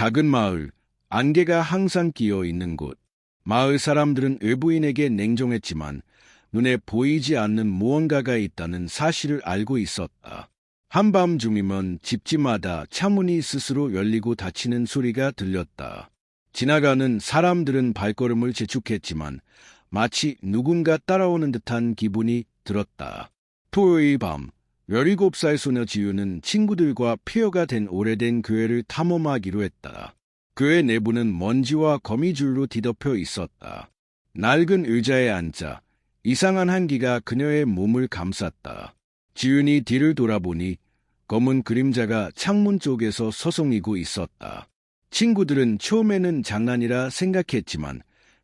작은 마을, 안개가 항상 끼어 있는 곳. 마을 사람들은 외부인에게 냉정했지만 눈에 보이지 않는 무언가가 있다는 사실을 알고 있었다. 한밤중이면 집집마다 창문이 스스로 열리고 닫히는 소리가 들렸다. 지나가는 사람들은 발걸음을 재촉했지만 마치 누군가 따라오는 듯한 기분이 들었다. 토요일 밤, 17살 소녀 지유는 친구들과 폐허가 된 오래된 교회를 탐험하기로 했다. 교회 내부는 먼지와 거미줄로 뒤덮여 있었다. 낡은 의자에 앉아 이상한 한기가 그녀의 몸을 감쌌다. 지윤이 뒤를 돌아보니 검은 그림자가 창문 쪽에서 서성이고 있었다. 친구들은 처음에는 장난이라 생각했지만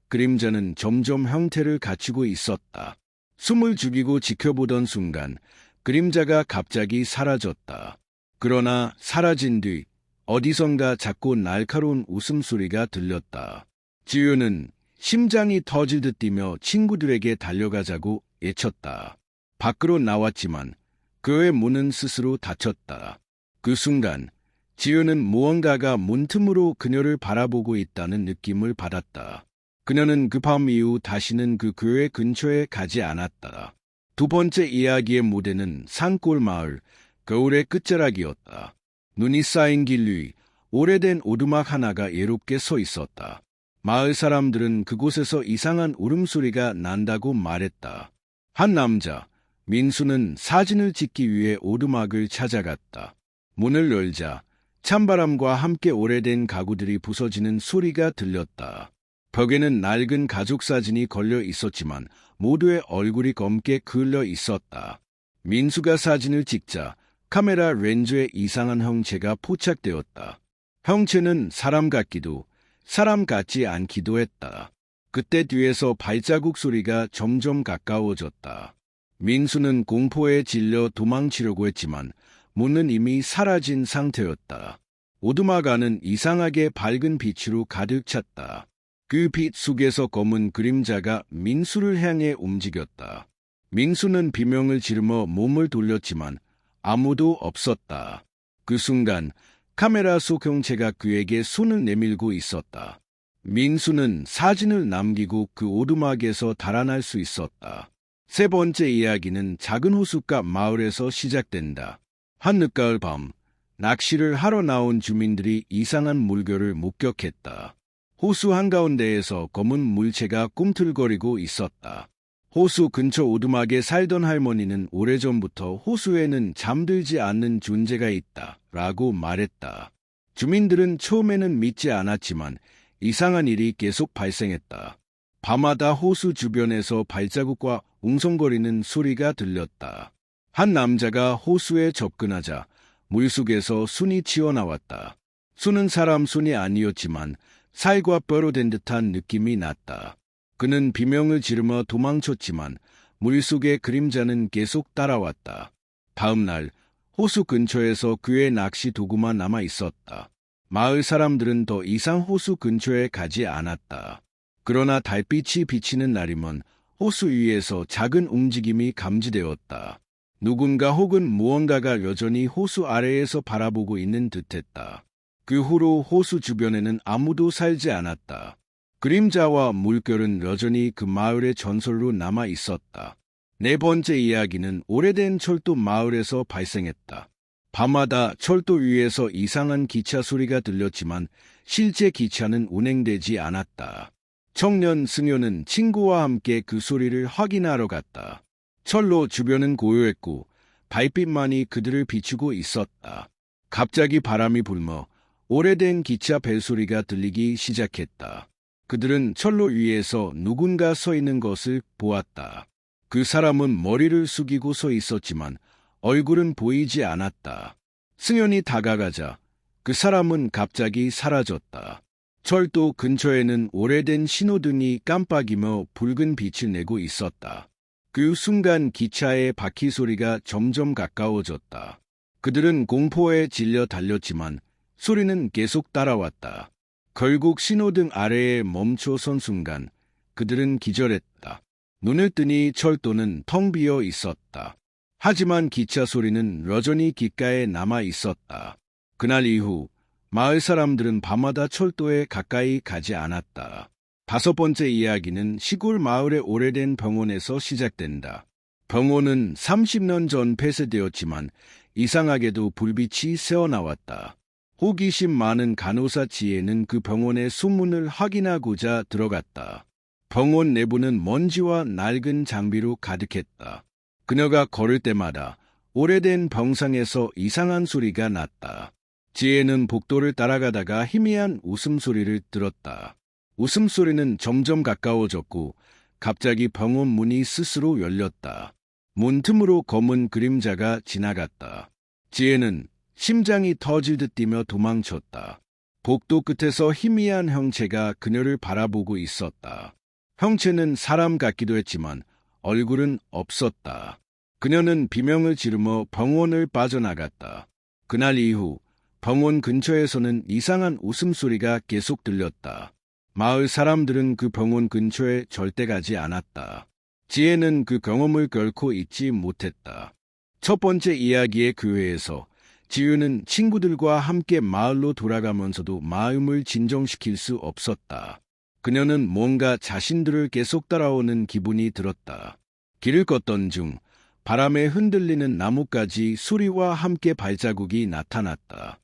그림자는 점점 형태를 갖추고 있었다. 숨을 죽이고 지켜보던 순간 그림자가 갑자기 사라졌다. 그러나 사라진 뒤 어디선가 작고 날카로운 웃음소리가 들렸다. 지유는 심장이 터질 듯 뛰며 친구들에게 달려가자고 외쳤다. 밖으로 나왔지만 그의 문은 스스로 닫혔다. 그 순간 지유는 무언가가 문틈으로 그녀를 바라보고 있다는 느낌을 받았다. 그녀는 그 밤 이후 다시는 그 교회 근처에 가지 않았다. 두 번째 이야기의 무대는 산골 마을, 겨울의 끝자락이었다. 눈이 쌓인 길 위 오래된 오두막 하나가 예롭게 서 있었다. 마을 사람들은 그곳에서 이상한 울음소리가 난다고 말했다. 한 남자, 민수는 사진을 찍기 위해 오두막을 찾아갔다. 문을 열자 찬바람과 함께 오래된 가구들이 부서지는 소리가 들렸다. 벽에는 낡은 가족 사진이 걸려 있었지만 모두의 얼굴이 검게 그을려 있었다. 민수가 사진을 찍자 카메라 렌즈에 이상한 형체가 포착되었다. 형체는 사람 같기도 사람 같지 않기도 했다. 그때 뒤에서 발자국 소리가 점점 가까워졌다. 민수는 공포에 질려 도망치려고 했지만 문은 이미 사라진 상태였다. 오두막 안은 이상하게 밝은 빛으로 가득 찼다. 그 빛 속에서 검은 그림자가 민수를 향해 움직였다. 민수는 비명을 지르며 몸을 돌렸지만 아무도 없었다. 그 순간 카메라 속 형체가 그에게 손을 내밀고 있었다. 민수는 사진을 남기고 그 오두막에서 달아날 수 있었다. 세 번째 이야기는 작은 호숫가 마을에서 시작된다. 한 늦가을 밤, 낚시를 하러 나온 주민들이 이상한 물결을 목격했다. 호수 한가운데에서 검은 물체가 꿈틀거리고 있었다. 호수 근처 오두막에 살던 할머니는 오래전부터 호수에는 잠들지 않는 존재가 있다 라고 말했다. 주민들은 처음에는 믿지 않았지만 이상한 일이 계속 발생했다. 밤마다 호수 주변에서 발자국과 웅성거리는 소리가 들렸다. 한 남자가 호수에 접근하자 물속에서 손이 튀어나왔다. 손은 사람 손이 아니었지만 살과 뼈로 된 듯한 느낌이 났다. 그는 비명을 지르며 도망쳤지만 물속의 그림자는 계속 따라왔다. 다음 날 호수 근처에서 그의 낚시 도구만 남아 있었다. 마을 사람들은 더 이상 호수 근처에 가지 않았다. 그러나 달빛이 비치는 날이면 호수 위에서 작은 움직임이 감지되었다. 누군가 혹은 무언가가 여전히 호수 아래에서 바라보고 있는 듯했다. 그 후로 호수 주변에는 아무도 살지 않았다. 그림자와 물결은 여전히 그 마을의 전설로 남아 있었다. 네 번째 이야기는 오래된 철도 마을에서 발생했다. 밤마다 철도 위에서 이상한 기차 소리가 들렸지만 실제 기차는 운행되지 않았다. 청년 승효는 친구와 함께 그 소리를 확인하러 갔다. 철로 주변은 고요했고 달빛만이 그들을 비추고 있었다. 갑자기 바람이 불며 오래된 기차 벨소리가 들리기 시작했다. 그들은 철로 위에서 누군가 서 있는 것을 보았다. 그 사람은 머리를 숙이고 서 있었지만 얼굴은 보이지 않았다. 승현이 다가가자 그 사람은 갑자기 사라졌다. 철도 근처에는 오래된 신호등이 깜빡이며 붉은 빛을 내고 있었다. 그 순간 기차의 바퀴 소리가 점점 가까워졌다. 그들은 공포에 질려 달렸지만 소리는 계속 따라왔다. 결국 신호등 아래에 멈춰선 순간 그들은 기절했다. 눈을 뜨니 철도는 텅 비어 있었다. 하지만 기차 소리는 여전히 귓가에 남아 있었다. 그날 이후 마을 사람들은 밤마다 철도에 가까이 가지 않았다. 다섯 번째 이야기는 시골 마을의 오래된 병원에서 시작된다. 병원은 30년 전 폐쇄되었지만 이상하게도 불빛이 새어나왔다. 호기심 많은 간호사 지혜는 그 병원의 소문을 확인하고자 들어갔다. 병원 내부는 먼지와 낡은 장비로 가득했다. 그녀가 걸을 때마다 오래된 병상에서 이상한 소리가 났다. 지혜는 복도를 따라가다가 희미한 웃음소리를 들었다. 웃음소리는 점점 가까워졌고 갑자기 병원 문이 스스로 열렸다. 문 틈으로 검은 그림자가 지나갔다. 지혜는 심장이 터질 듯 뛰며 도망쳤다. 복도 끝에서 희미한 형체가 그녀를 바라보고 있었다. 형체는 사람 같기도 했지만 얼굴은 없었다. 그녀는 비명을 지르며 병원을 빠져나갔다. 그날 이후 병원 근처에서는 이상한 웃음소리가 계속 들렸다. 마을 사람들은 그 병원 근처에 절대 가지 않았다. 지혜는 그 경험을 결코 잊지 못했다. 첫 번째 이야기의 교회에서 지유는 친구들과 함께 마을로 돌아가면서도 마음을 진정시킬 수 없었다. 그녀는 뭔가 자신들을 계속 따라오는 기분이 들었다. 길을 걷던 중 바람에 흔들리는 나뭇가지 소리와 함께 발자국이 나타났다.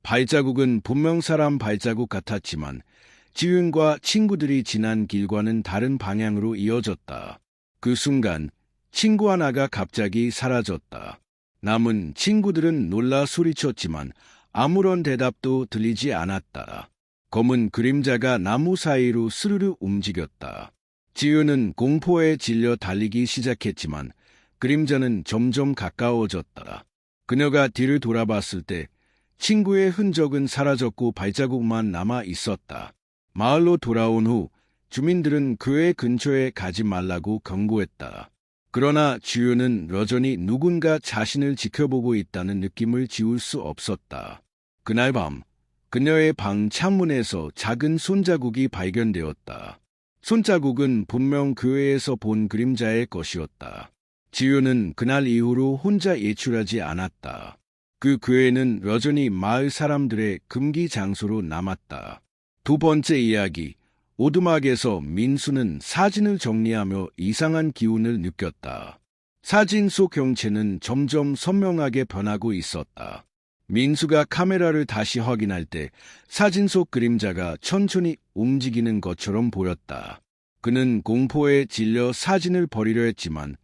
발자국은 분명 사람 발자국 같았지만 지윤과 친구들이 지난 길과는 다른 방향으로 이어졌다. 그 순간 친구 하나가 갑자기 사라졌다. 남은 친구들은 놀라 소리쳤지만 아무런 대답도 들리지 않았다. 검은 그림자가 나무 사이로 스르르 움직였다. 지윤은 공포에 질려 달리기 시작했지만 그림자는 점점 가까워졌다. 그녀가 뒤를 돌아봤을 때 친구의 흔적은 사라졌고 발자국만 남아 있었다. 마을로 돌아온 후 주민들은 교회 근처에 가지 말라고 경고했다. 그러나 지윤은 여전히 누군가 자신을 지켜보고 있다는 느낌을 지울 수 없었다. 그날 밤 그녀의 방 창문에서 작은 손자국이 발견되었다. 손자국은 분명 교회에서 본 그림자의 것이었다. 지윤은 그날 이후로 혼자 외출하지 않았다. 그 교회는 여전히 마을 사람들의 금기 장소로 남았다. 두 번째 이야기, 오두막에서 민수는 사진을 정리하며 이상한 기운을 느꼈다. 사진 속 형체는 점점 선명하게 변하고 있었다. 민수가 카메라를 다시 확인할 때 사진 속 그림자가 천천히 움직이는 것처럼 보였다. 그는 공포에 질려 사진을 버리려 했지만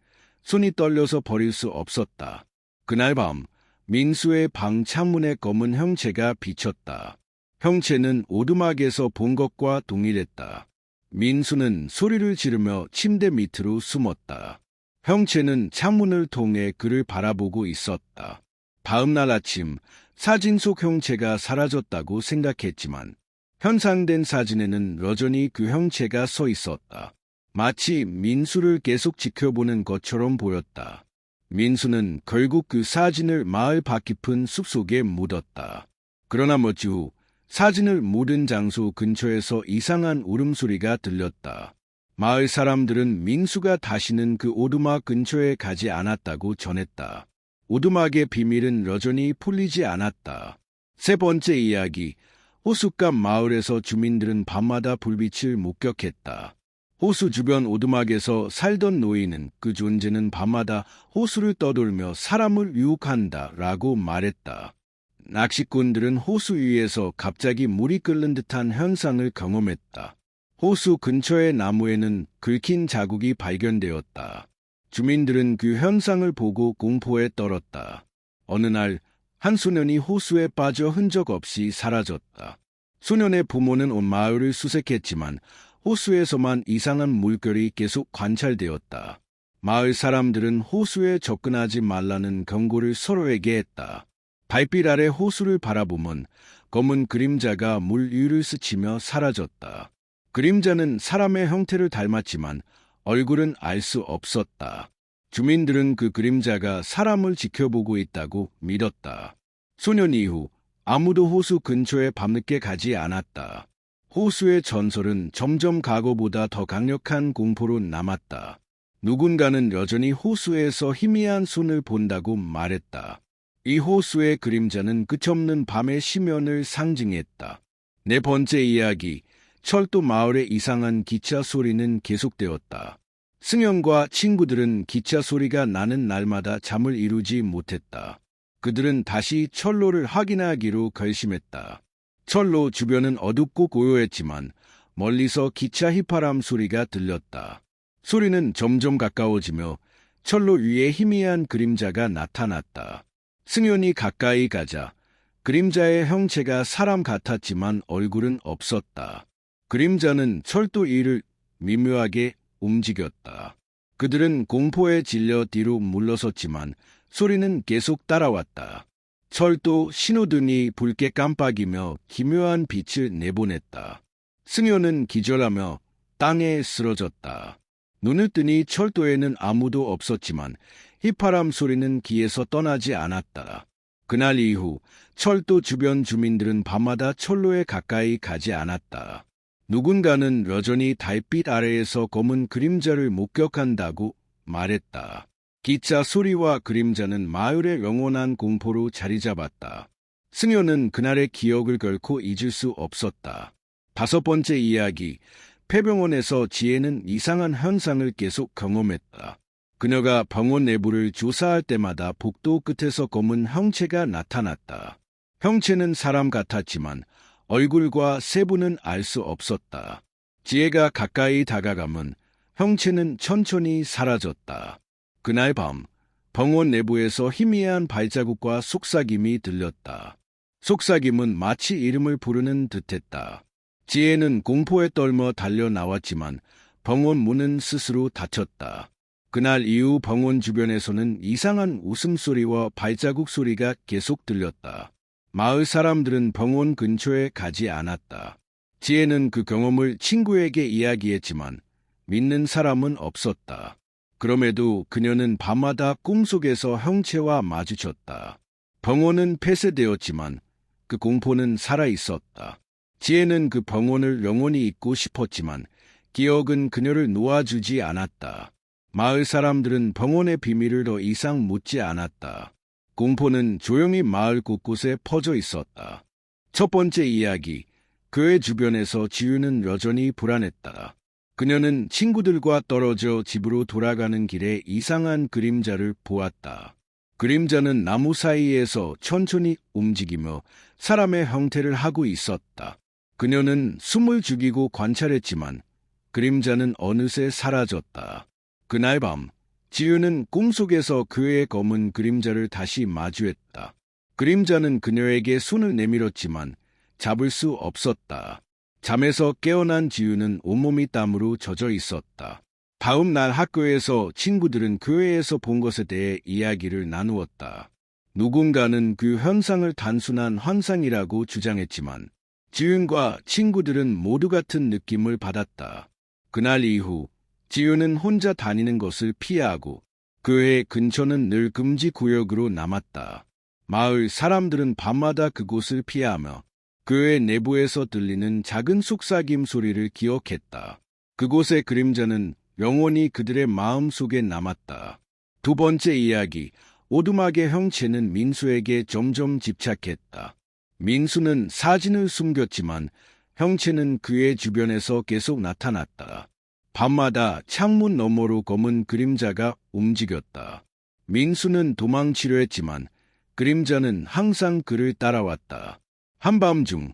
손이 떨려서 버릴 수 없었다. 그날 밤 민수의 방 창문에 검은 형체가 비쳤다. 형체는 오두막에서 본 것과 동일했다. 민수는 소리를 지르며 침대 밑으로 숨었다. 형체는 창문을 통해 그를 바라보고 있었다. 다음 날 아침 사진 속 형체가 사라졌다고 생각했지만 현상된 사진에는 여전히 그 형체가 서 있었다. 마치 민수를 계속 지켜보는 것처럼 보였다. 민수는 결국 그 사진을 마을 밖 깊은 숲속에 묻었다. 그러나 며칠 후 사진을 묻은 장소 근처에서 이상한 울음소리가 들렸다. 마을 사람들은 민수가 다시는 그 오두막 근처에 가지 않았다고 전했다. 오두막의 비밀은 여전히 풀리지 않았다. 세 번째 이야기, 호숫가 마을에서 주민들은 밤마다 불빛을 목격했다. 호수 주변 오두막에서 살던 노인은 그 존재는 밤마다 호수를 떠돌며 사람을 유혹한다 라고 말했다. 낚시꾼들은 호수 위에서 갑자기 물이 끓는 듯한 현상을 경험했다. 호수 근처의 나무에는 긁힌 자국이 발견되었다. 주민들은 그 현상을 보고 공포에 떨었다. 어느 날 한 소년이 호수에 빠져 흔적 없이 사라졌다. 소년의 부모는 온 마을을 수색했지만 호수에서만 이상한 물결이 계속 관찰되었다. 마을 사람들은 호수에 접근하지 말라는 경고를 서로에게 했다. 달빛 아래 호수를 바라보면 검은 그림자가 물 위를 스치며 사라졌다. 그림자는 사람의 형태를 닮았지만 얼굴은 알 수 없었다. 주민들은 그 그림자가 사람을 지켜보고 있다고 믿었다. 소년 이후 아무도 호수 근처에 밤늦게 가지 않았다. 호수의 전설은 점점 과거보다 더 강력한 공포로 남았다. 누군가는 여전히 호수에서 희미한 손을 본다고 말했다. 이 호수의 그림자는 끝없는 밤의 심연을 상징했다. 네 번째 이야기, 철도 마을의 이상한 기차 소리는 계속되었다. 승현과 친구들은 기차 소리가 나는 날마다 잠을 이루지 못했다. 그들은 다시 철로를 확인하기로 결심했다. 철로 주변은 어둡고 고요했지만 멀리서 기차 휘파람 소리가 들렸다. 소리는 점점 가까워지며 철로 위에 희미한 그림자가 나타났다. 승현이 가까이 가자 그림자의 형체가 사람 같았지만 얼굴은 없었다. 그림자는 철도 위를 미묘하게 움직였다. 그들은 공포에 질려 뒤로 물러섰지만 소리는 계속 따라왔다. 철도 신호등이 붉게 깜빡이며 기묘한 빛을 내보냈다. 승현은 기절하며 땅에 쓰러졌다. 눈을 뜨니 철도에는 아무도 없었지만 휘파람 소리는 귀에서 떠나지 않았다. 그날 이후 철도 주변 주민들은 밤마다 철로에 가까이 가지 않았다. 누군가는 여전히 달빛 아래에서 검은 그림자를 목격한다고 말했다. 기차 소리와 그림자는 마을의 영원한 공포로 자리 잡았다. 승현은 그날의 기억을 결코 잊을 수 없었다. 다섯 번째 이야기, 폐병원에서 지혜는 이상한 현상을 계속 경험했다. 그녀가 병원 내부를 조사할 때마다 복도 끝에서 검은 형체가 나타났다. 형체는 사람 같았지만 얼굴과 세부는 알 수 없었다. 지혜가 가까이 다가가면 형체는 천천히 사라졌다. 그날 밤 병원 내부에서 희미한 발자국과 속삭임이 들렸다. 속삭임은 마치 이름을 부르는 듯했다. 지혜는 공포에 떨며 달려나왔지만 병원 문은 스스로 닫혔다. 그날 이후 병원 주변에서는 이상한 웃음소리와 발자국 소리가 계속 들렸다. 마을 사람들은 병원 근처에 가지 않았다. 지혜는 그 경험을 친구에게 이야기했지만 믿는 사람은 없었다. 그럼에도 그녀는 밤마다 꿈속에서 형체와 마주쳤다. 병원은 폐쇄되었지만 그 공포는 살아있었다. 지혜는 그 병원을 영원히 잊고 싶었지만 기억은 그녀를 놓아주지 않았다. 마을 사람들은 병원의 비밀을 더 이상 묻지 않았다. 공포는 조용히 마을 곳곳에 퍼져 있었다. 첫 번째 이야기, 교회 주변에서 지유는 여전히 불안했다. 그녀는 친구들과 떨어져 집으로 돌아가는 길에 이상한 그림자를 보았다. 그림자는 나무 사이에서 천천히 움직이며 사람의 형태를 하고 있었다. 그녀는 숨을 죽이고 관찰했지만 그림자는 어느새 사라졌다. 그날 밤 지유는 꿈속에서 그의 검은 그림자를 다시 마주했다. 그림자는 그녀에게 손을 내밀었지만 잡을 수 없었다. 잠에서 깨어난 지유는 온몸이 땀으로 젖어 있었다. 다음 날 학교에서 친구들은 교회에서 본 것에 대해 이야기를 나누었다. 누군가는 그 현상을 단순한 환상이라고 주장했지만 지윤과 친구들은 모두 같은 느낌을 받았다. 그날 이후 지윤은 혼자 다니는 것을 피하고 교회 근처는 늘 금지 구역으로 남았다. 마을 사람들은 밤마다 그곳을 피하며 교회 내부에서 들리는 작은 속삭임 소리를 기억했다. 그곳의 그림자는 영원히 그들의 마음 속에 남았다. 두 번째 이야기, 오두막의 형체는 민수에게 점점 집착했다. 민수는 사진을 숨겼지만 형체는 그의 주변에서 계속 나타났다. 밤마다 창문 너머로 검은 그림자가 움직였다. 민수는 도망치려 했지만 그림자는 항상 그를 따라왔다. 한밤중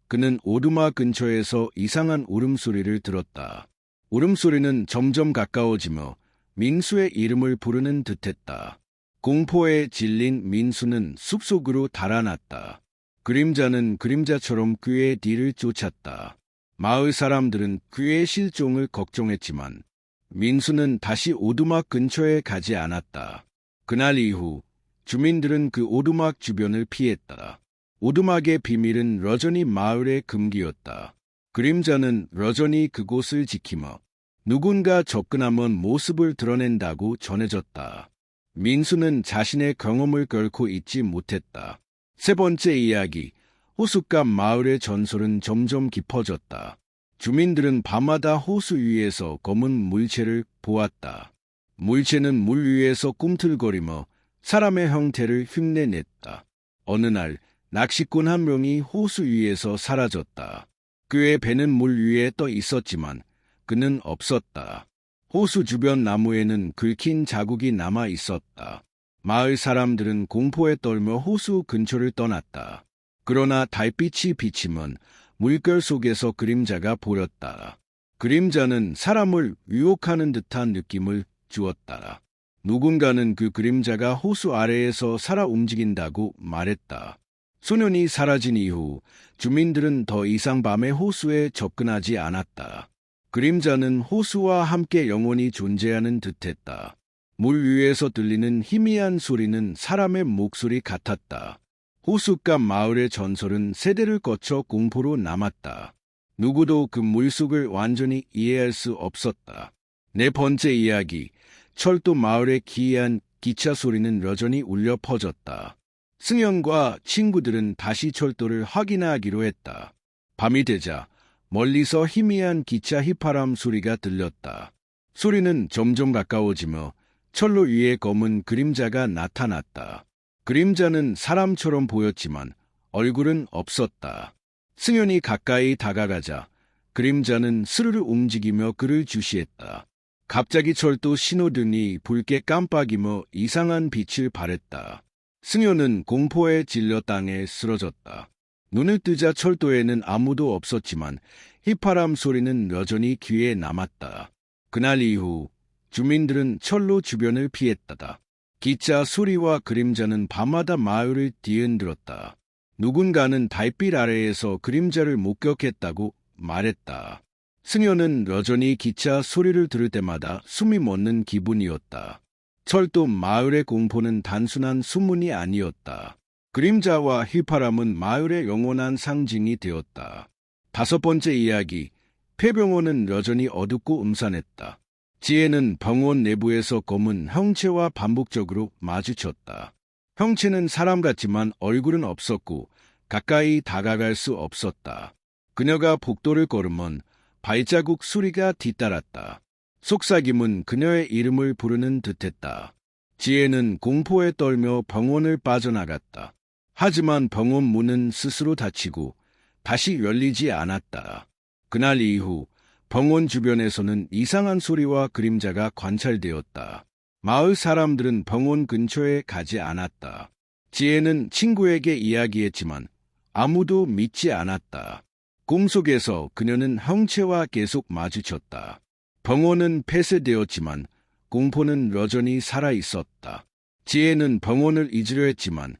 그는 오두막 근처에서 이상한 울음소리를 들었다. 울음소리는 점점 가까워지며 민수의 이름을 부르는 듯했다. 공포에 질린 민수는 숲속으로 달아났다. 그림자는 그림자처럼 그의 뒤를 쫓았다. 마을 사람들은 그의 실종을 걱정했지만 민수는 다시 오두막 근처에 가지 않았다. 그날 이후 주민들은 그 오두막 주변을 피했다. 오두막의 비밀은 여전히 마을의 금기였다. 그림자는 여전히 그곳을 지키며 누군가 접근하면 모습을 드러낸다고 전해졌다. 민수는 자신의 경험을 결코 잊지 못했다. 세 번째 이야기, 호숫가 마을의 전설은 점점 깊어졌다. 주민들은 밤마다 호수 위에서 검은 물체를 보았다. 물체는 물 위에서 꿈틀거리며 사람의 형태를 흉내냈다. 어느 날 낚시꾼 한 명이 호수 위에서 사라졌다. 그의 배는 물 위에 떠 있었지만 그는 없었다. 호수 주변 나무에는 긁힌 자국이 남아 있었다. 마을 사람들은 공포에 떨며 호수 근처를 떠났다. 그러나 달빛이 비치면 물결 속에서 그림자가 보였다. 그림자는 사람을 유혹하는 듯한 느낌을 주었다. 누군가는 그 그림자가 호수 아래에서 살아 움직인다고 말했다. 소년이 사라진 이후 주민들은 더 이상 밤에 호수에 접근하지 않았다. 그림자는 호수와 함께 영원히 존재하는 듯했다. 물 위에서 들리는 희미한 소리는 사람의 목소리 같았다. 호숫가 마을의 전설은 세대를 거쳐 공포로 남았다. 누구도 그 물속을 완전히 이해할 수 없었다. 네 번째 이야기, 철도 마을의 기이한 기차 소리는 여전히 울려 퍼졌다. 승현과 친구들은 다시 철도를 확인하기로 했다. 밤이 되자 멀리서 희미한 기차 휘파람 소리가 들렸다. 소리는 점점 가까워지며 철로 위에 검은 그림자가 나타났다. 그림자는 사람처럼 보였지만 얼굴은 없었다. 승현이 가까이 다가가자 그림자는 스르르 움직이며 그를 주시했다. 갑자기 철도 신호등이 붉게 깜빡이며 이상한 빛을 발했다. 승현은 공포에 질려 땅에 쓰러졌다. 눈을 뜨자 철도에는 아무도 없었지만 휘파람 소리는 여전히 귀에 남았다. 그날 이후 주민들은 철로 주변을 피했다. 기차 소리와 그림자는 밤마다 마을을 뒤흔들었다. 누군가는 달빛 아래에서 그림자를 목격했다고 말했다. 승현은 여전히 기차 소리를 들을 때마다 숨이 멎는 기분이었다. 철도 마을의 공포는 단순한 소문이 아니었다. 그림자와 휘파람은 마을의 영원한 상징이 되었다. 다섯 번째 이야기, 폐병원은 여전히 어둡고 음산했다. 지혜는 병원 내부에서 검은 형체와 반복적으로 마주쳤다. 형체는 사람 같지만 얼굴은 없었고 가까이 다가갈 수 없었다. 그녀가 복도를 걸으면 발자국 소리가 뒤따랐다. 속삭임은 그녀의 이름을 부르는 듯했다. 지혜는 공포에 떨며 병원을 빠져나갔다. 하지만 병원 문은 스스로 닫히고 다시 열리지 않았다. 그날 이후 병원 주변에서는 이상한 소리와 그림자가 관찰되었다. 마을 사람들은 병원 근처에 가지 않았다. 지혜는 친구에게 이야기했지만 아무도 믿지 않았다. 꿈속에서 그녀는 형체와 계속 마주쳤다. 병원은 폐쇄되었지만 공포는 여전히 살아있었다. 지혜는 병원을 잊으려 했지만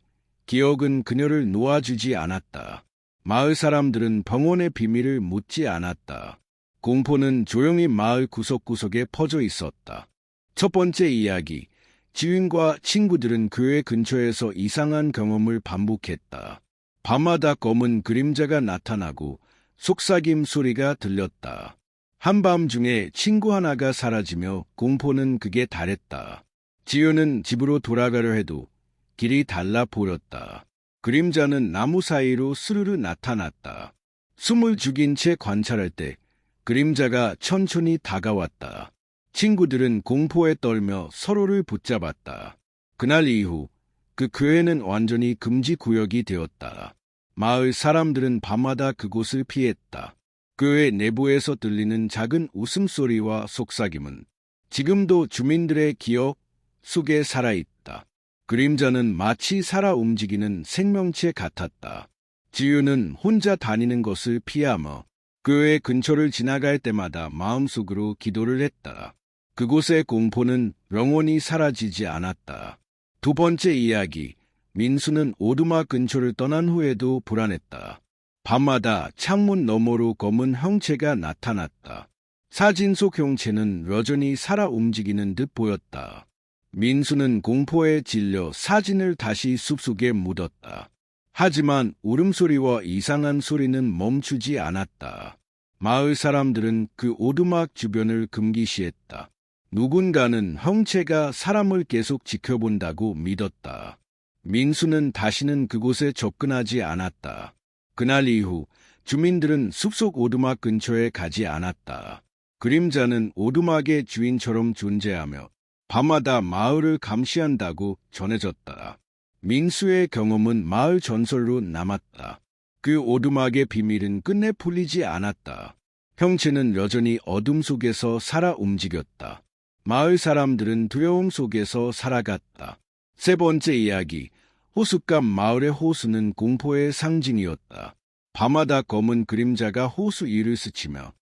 기억은 그녀를 놓아주지 않았다. 마을 사람들은 병원의 비밀을 묻지 않았다. 공포는 조용히 마을 구석구석에 퍼져 있었다. 첫 번째 이야기, 지윤과 친구들은 교회 근처에서 이상한 경험을 반복했다. 밤마다 검은 그림자가 나타나고 속삭임 소리가 들렸다. 한밤중에 친구 하나가 사라지며 공포는 극에 달했다. 지윤은 집으로 돌아가려 해도 길이 달라 보였다. 그림자는 나무 사이로 스르르 나타났다. 숨을 죽인 채 관찰할 때 그림자가 천천히 다가왔다. 친구들은 공포에 떨며 서로를 붙잡았다. 그날 이후 그 교회는 완전히 금지 구역이 되었다. 마을 사람들은 밤마다 그곳을 피했다. 교회 내부에서 들리는 작은 웃음소리와 속삭임은 지금도 주민들의 기억 속에 살아있다. 그림자는 마치 살아 움직이는 생명체 같았다. 지유는 혼자 다니는 것을 피하며 교회 근처를 지나갈 때마다 마음속으로 기도를 했다. 그곳의 공포는 영원히 사라지지 않았다. 두 번째 이야기, 민수는 오두막 근처를 떠난 후에도 불안했다. 밤마다 창문 너머로 검은 형체가 나타났다. 사진 속 형체는 여전히 살아 움직이는 듯 보였다. 민수는 공포에 질려 사진을 다시 숲속에 묻었다. 하지만 울음소리와 이상한 소리는 멈추지 않았다. 마을 사람들은 그 오두막 주변을 금기시했다. 누군가는 형체가 사람을 계속 지켜본다고 믿었다. 민수는 다시는 그곳에 접근하지 않았다. 그날 이후 주민들은 숲속 오두막 근처에 가지 않았다. 그림자는 오두막의 주인처럼 존재하며 밤마다 마을을 감시한다고 전해졌다. 민수의 경험은 마을 전설로 남았다. 그 오두막의 비밀은 끝내 풀리지 않았다. 형체는 여전히 어둠 속에서 살아 움직였다. 마을 사람들은 두려움 속에서 살아갔다. 세 번째 이야기, 호숫가 마을의 호수는 공포의 상징이었다. 밤마다 검은 그림자가 호수 위를 스치며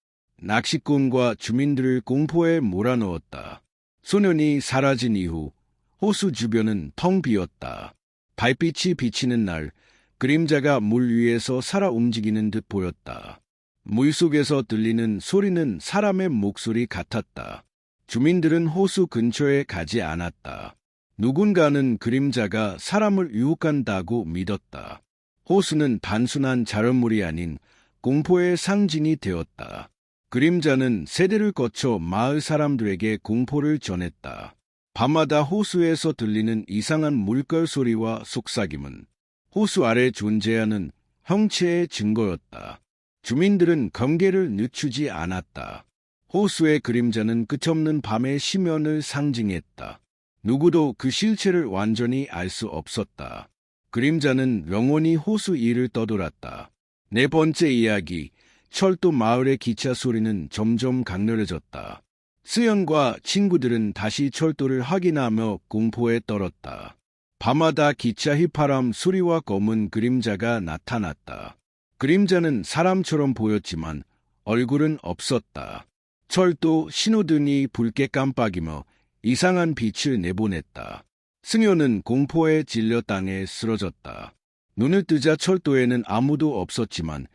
낚시꾼과 주민들을 공포에 몰아넣었다. 소년이 사라진 이후 호수 주변은 텅 비었다. 달빛이 비치는 날 그림자가 물 위에서 살아 움직이는 듯 보였다. 물속에서 들리는 소리는 사람의 목소리 같았다. 주민들은 호수 근처에 가지 않았다. 누군가는 그림자가 사람을 유혹한다고 믿었다. 호수는 단순한 자연물이 아닌 공포의 상징이 되었다. 그림자는 세대를 거쳐 마을 사람들에게 공포를 전했다. 밤마다 호수에서 들리는 이상한 물결 소리와 속삭임은 호수 아래 존재하는 형체의 증거였다. 주민들은 경계를 늦추지 않았다. 호수의 그림자는 끝없는 밤의 심연을 상징했다. 누구도 그 실체를 완전히 알 수 없었다. 그림자는 영원히 호수 위를 떠돌았다. 네 번째 이야기, 철도 마을의 기차 소리는 점점 강렬해졌다. 수연과 친구들은 다시 철도를 확인하며 공포에 떨었다. 밤마다 기차 휘파람 소리와 검은 그림자가 나타났다. 그림자는 사람처럼 보였지만 얼굴은 없었다. 철도 신호등이 붉게 깜빡이며 이상한 빛을 내보냈다. 승효는 공포에 질려 땅에 쓰러졌다. 눈을 뜨자 철도에는 아무도 없었지만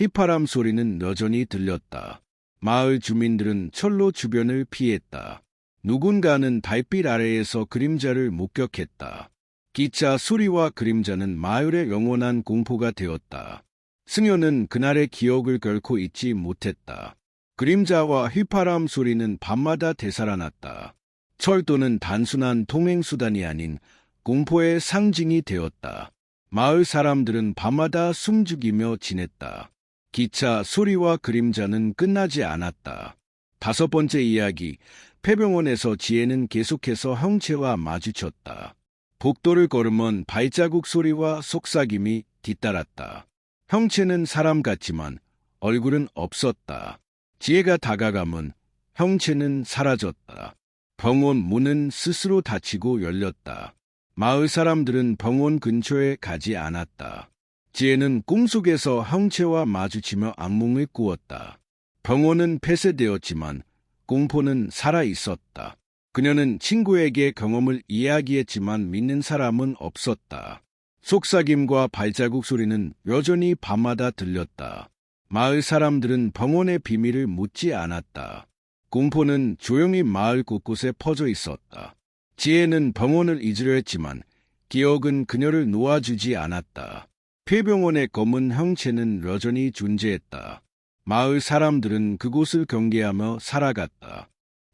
휘파람 소리는 여전히 들렸다. 마을 주민들은 철로 주변을 피했다. 누군가는 달빛 아래에서 그림자를 목격했다. 기차 소리와 그림자는 마을의 영원한 공포가 되었다. 승효는 그날의 기억을 결코 잊지 못했다. 그림자와 휘파람 소리는 밤마다 되살아났다. 철도는 단순한 통행수단이 아닌 공포의 상징이 되었다. 마을 사람들은 밤마다 숨죽이며 지냈다. 기차 소리와 그림자는 끝나지 않았다. 다섯 번째 이야기, 폐병원에서 지혜는 계속해서 형체와 마주쳤다. 복도를 걸으면 발자국 소리와 속삭임이 뒤따랐다. 형체는 사람 같지만 얼굴은 없었다. 지혜가 다가가면 형체는 사라졌다. 병원 문은 스스로 닫히고 열렸다. 마을 사람들은 병원 근처에 가지 않았다. 지혜는 꿈속에서 형체와 마주치며 악몽을 꾸었다. 병원은 폐쇄되었지만 공포는 살아있었다. 그녀는 친구에게 경험을 이야기했지만 믿는 사람은 없었다. 속삭임과 발자국 소리는 여전히 밤마다 들렸다. 마을 사람들은 병원의 비밀을 묻지 않았다. 공포는 조용히 마을 곳곳에 퍼져 있었다. 지혜는 병원을 잊으려 했지만 기억은 그녀를 놓아주지 않았다. 폐병원의 검은 형체는 여전히 존재했다. 마을 사람들은 그곳을 경계하며 살아갔다.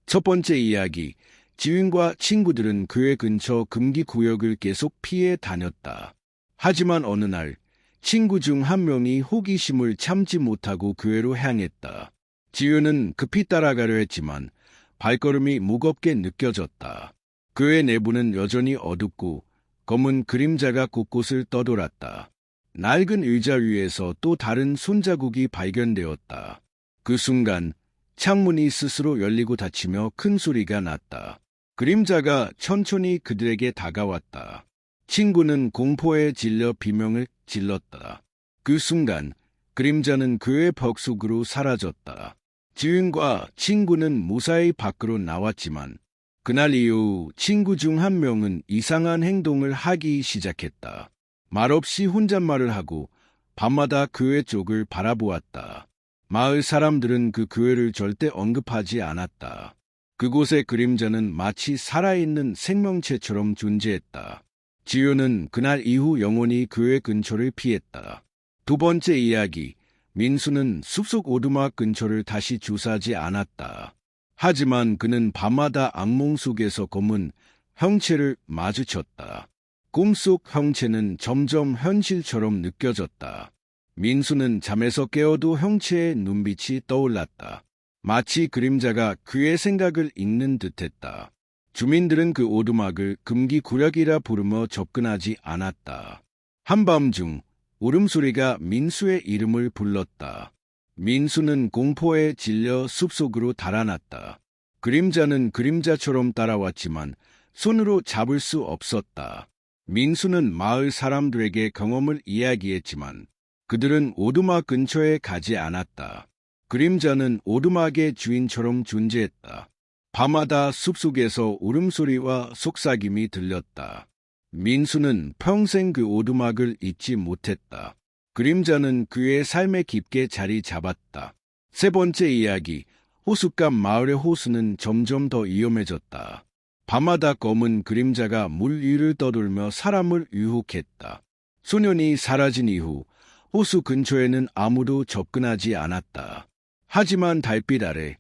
첫 번째 이야기, 지윈과 친구들은 교회 근처 금기 구역을 계속 피해 다녔다. 하지만 어느 날 친구 중 한 명이 호기심을 참지 못하고 교회로 향했다. 지윈은 급히 따라가려 했지만 발걸음이 무겁게 느껴졌다. 교회 내부는 여전히 어둡고 검은 그림자가 곳곳을 떠돌았다. 낡은 의자 위에서 또 다른 손자국이 발견되었다. 그 순간 창문이 스스로 열리고 닫히며 큰 소리가 났다. 그림자가 천천히 그들에게 다가왔다. 친구는 공포에 질려 비명을 질렀다. 그 순간 그림자는 그의 벽 속으로 사라졌다. 지윈과 친구는 무사히 밖으로 나왔지만 그날 이후 친구 중 한 명은 이상한 행동을 하기 시작했다. 말없이 혼잣말을 하고 밤마다 교회 쪽을 바라보았다. 마을 사람들은 그 교회를 절대 언급하지 않았다. 그곳의 그림자는 마치 살아있는 생명체처럼 존재했다. 지효는 그날 이후 영원히 교회 근처를 피했다. 두 번째 이야기, 민수는 숲속 오두막 근처를 다시 조사하지 않았다. 하지만 그는 밤마다 악몽 속에서 검은 형체를 마주쳤다. 꿈속 형체는 점점 현실처럼 느껴졌다. 민수는 잠에서 깨어도 형체의 눈빛이 떠올랐다. 마치 그림자가 그의 생각을 읽는 듯했다. 주민들은 그 오두막을 금기구역이라 부르며 접근하지 않았다. 한밤중 울음소리가 민수의 이름을 불렀다. 민수는 공포에 질려 숲속으로 달아났다. 그림자는 그림자처럼 따라왔지만 손으로 잡을 수 없었다. 민수는 마을 사람들에게 경험을 이야기했지만 그들은 오두막 근처에 가지 않았다. 그림자는 오두막의 주인처럼 존재했다. 밤마다 숲속에서 울음소리와 속삭임이 들렸다. 민수는 평생 그 오두막을 잊지 못했다. 그림자는 그의 삶에 깊게 자리 잡았다. 세 번째 이야기, 호숫가 마을의 호수는 점점 더 위험해졌다. 밤마다 검은 그림자가 물 위를 떠돌며 사람을 유혹했다. 소년이 사라진 이후 호수 근처에는 아무도 접근하지 않았다. 하지만 달빛 아래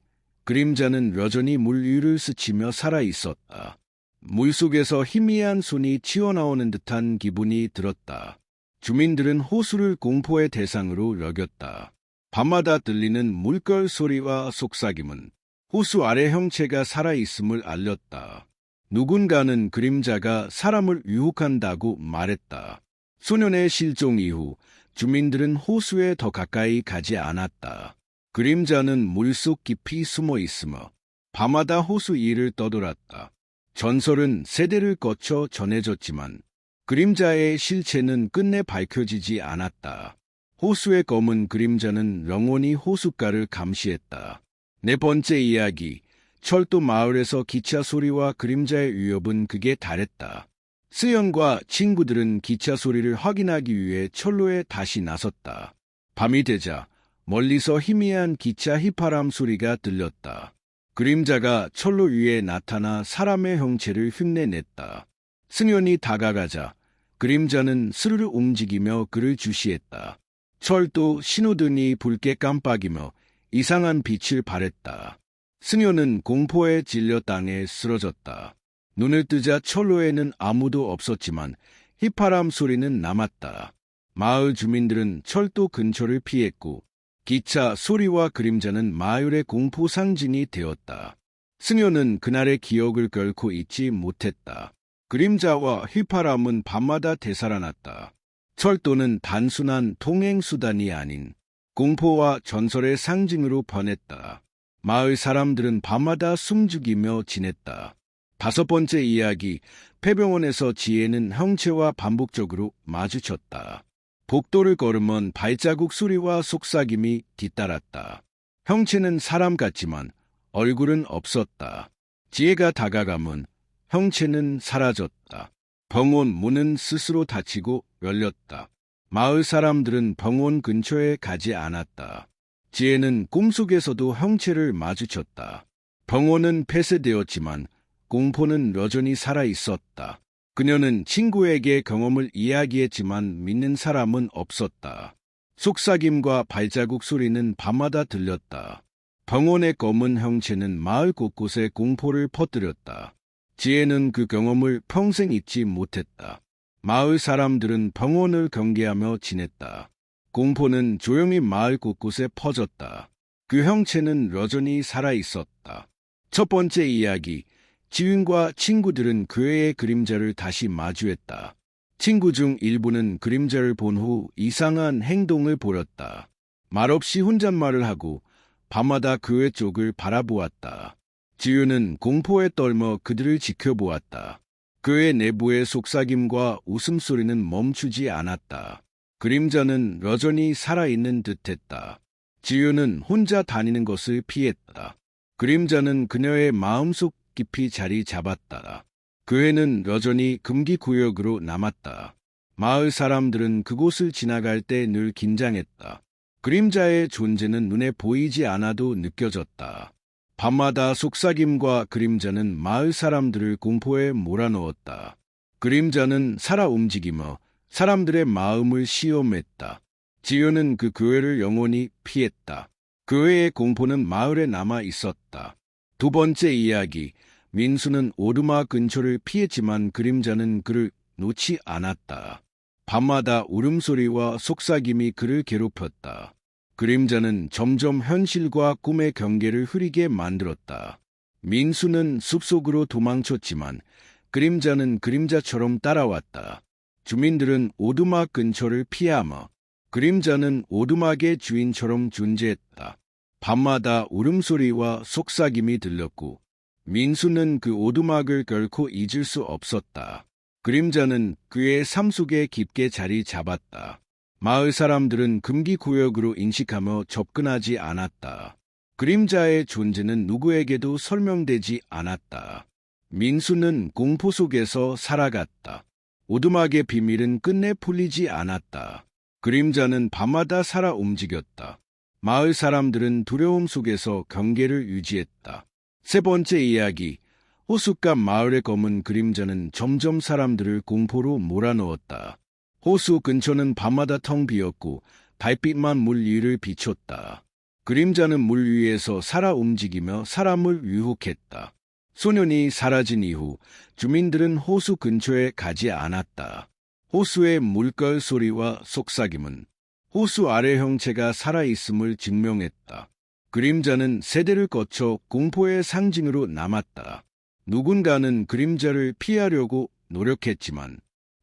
그림자는 여전히 물 위를 스치며 살아있었다. 물속에서 희미한 손이 튀어나오는 듯한 기분이 들었다. 주민들은 호수를 공포의 대상으로 여겼다. 밤마다 들리는 물결 소리와 속삭임은 호수 아래 형체가 살아있음을 알렸다. 누군가는 그림자가 사람을 유혹한다고 말했다. 소년의 실종 이후 주민들은 호수에 더 가까이 가지 않았다. 그림자는 물속 깊이 숨어 있으며 밤마다 호수 위를 떠돌았다. 전설은 세대를 거쳐 전해졌지만 그림자의 실체는 끝내 밝혀지지 않았다. 호수의 검은 그림자는 영원히 호숫가를 감시했다. 네 번째 이야기, 철도 마을에서 기차 소리와 그림자의 위협은 극에 달했다. 수연과 친구들은 기차 소리를 확인하기 위해 철로에 다시 나섰다. 밤이 되자 멀리서 희미한 기차 휘파람 소리가 들렸다. 그림자가 철로 위에 나타나 사람의 형체를 흉내냈다. 승연이 다가가자 그림자는 스르르 움직이며 그를 주시했다. 철도 신호등이 붉게 깜빡이며 이상한 빛을 발했다. 승연은 공포에 질려 땅에 쓰러졌다. 눈을 뜨자 철로에는 아무도 없었지만 휘파람 소리는 남았다. 마을 주민들은 철도 근처를 피했고 기차 소리와 그림자는 마을의 공포 상징이 되었다. 승연은 그날의 기억을 결코 잊지 못했다. 그림자와 휘파람은 밤마다 되살아났다. 철도는 단순한 통행수단이 아닌 공포와 전설의 상징으로 변했다. 마을 사람들은 밤마다 숨죽이며 지냈다. 다섯 번째 이야기, 폐병원에서 지혜는 형체와 반복적으로 마주쳤다. 복도를 걸으면 발자국 소리와 속삭임이 뒤따랐다. 형체는 사람 같지만 얼굴은 없었다. 지혜가 다가가면 형체는 사라졌다. 병원 문은 스스로 닫히고 열렸다. 마을 사람들은 병원 근처에 가지 않았다. 지혜는 꿈속에서도 형체를 마주쳤다. 병원은 폐쇄되었지만 공포는 여전히 살아있었다. 그녀는 친구에게 경험을 이야기했지만 믿는 사람은 없었다. 속삭임과 발자국 소리는 밤마다 들렸다. 병원의 검은 형체는 마을 곳곳에 공포를 퍼뜨렸다. 지혜는 그 경험을 평생 잊지 못했다. 마을 사람들은 병원을 경계하며 지냈다. 공포는 조용히 마을 곳곳에 퍼졌다. 그 형체는 여전히 살아있었다. 첫 번째 이야기, 지윤과 친구들은 그의 그림자를 다시 마주했다. 친구 중 일부는 그림자를 본 후 이상한 행동을 보였다. 말없이 혼잣말을 하고 밤마다 그의 쪽을 바라보았다. 지윤은 공포에 떨며 그들을 지켜보았다. 그의 내부의 속삭임과 웃음소리는 멈추지 않았다. 그림자는 여전히 살아있는 듯했다. 지윤은 혼자 다니는 것을 피했다. 그림자는 그녀의 마음속 깊이 자리 잡았다. 그 애는 여전히 금기구역으로 남았다. 마을 사람들은 그곳을 지나갈 때 늘 긴장했다. 그림자의 존재는 눈에 보이지 않아도 느껴졌다. 밤마다 속삭임과 그림자는 마을 사람들을 공포에 몰아넣었다. 그림자는 살아 움직이며 사람들의 마음을 시험했다. 지효는 그 교회를 영원히 피했다. 교회의 공포는 마을에 남아 있었다. 두 번째 이야기, 민수는 오두막 근처를 피했지만 그림자는 그를 놓지 않았다. 밤마다 울음소리와 속삭임이 그를 괴롭혔다. 그림자는 점점 현실과 꿈의 경계를 흐리게 만들었다. 민수는 숲속으로 도망쳤지만 그림자는 그림자처럼 따라왔다. 주민들은 오두막 근처를 피하며 그림자는 오두막의 주인처럼 존재했다. 밤마다 울음소리와 속삭임이 들렸고 민수는 그 오두막을 결코 잊을 수 없었다. 그림자는 그의 삶 속에 깊게 자리 잡았다. 마을 사람들은 금기구역으로 인식하며 접근하지 않았다. 그림자의 존재는 누구에게도 설명되지 않았다. 민수는 공포 속에서 살아갔다. 오두막의 비밀은 끝내 풀리지 않았다. 그림자는 밤마다 살아 움직였다. 마을 사람들은 두려움 속에서 경계를 유지했다. 세 번째 이야기, 호숫가 마을의 검은 그림자는 점점 사람들을 공포로 몰아넣었다. 호수 근처는 밤마다 텅 비었고 달빛만 물 위를 비췄다. 그림자는 물 위에서 살아 움직이며 사람을 유혹했다. 소년이 사라진 이후 주민들은 호수 근처에 가지 않았다. 호수의 물결 소리와 속삭임은 호수 아래 형체가 살아있음을 증명했다. 그림자는 세대를 거쳐 공포의 상징으로 남았다. 누군가는 그림자를 피하려고 노력했지만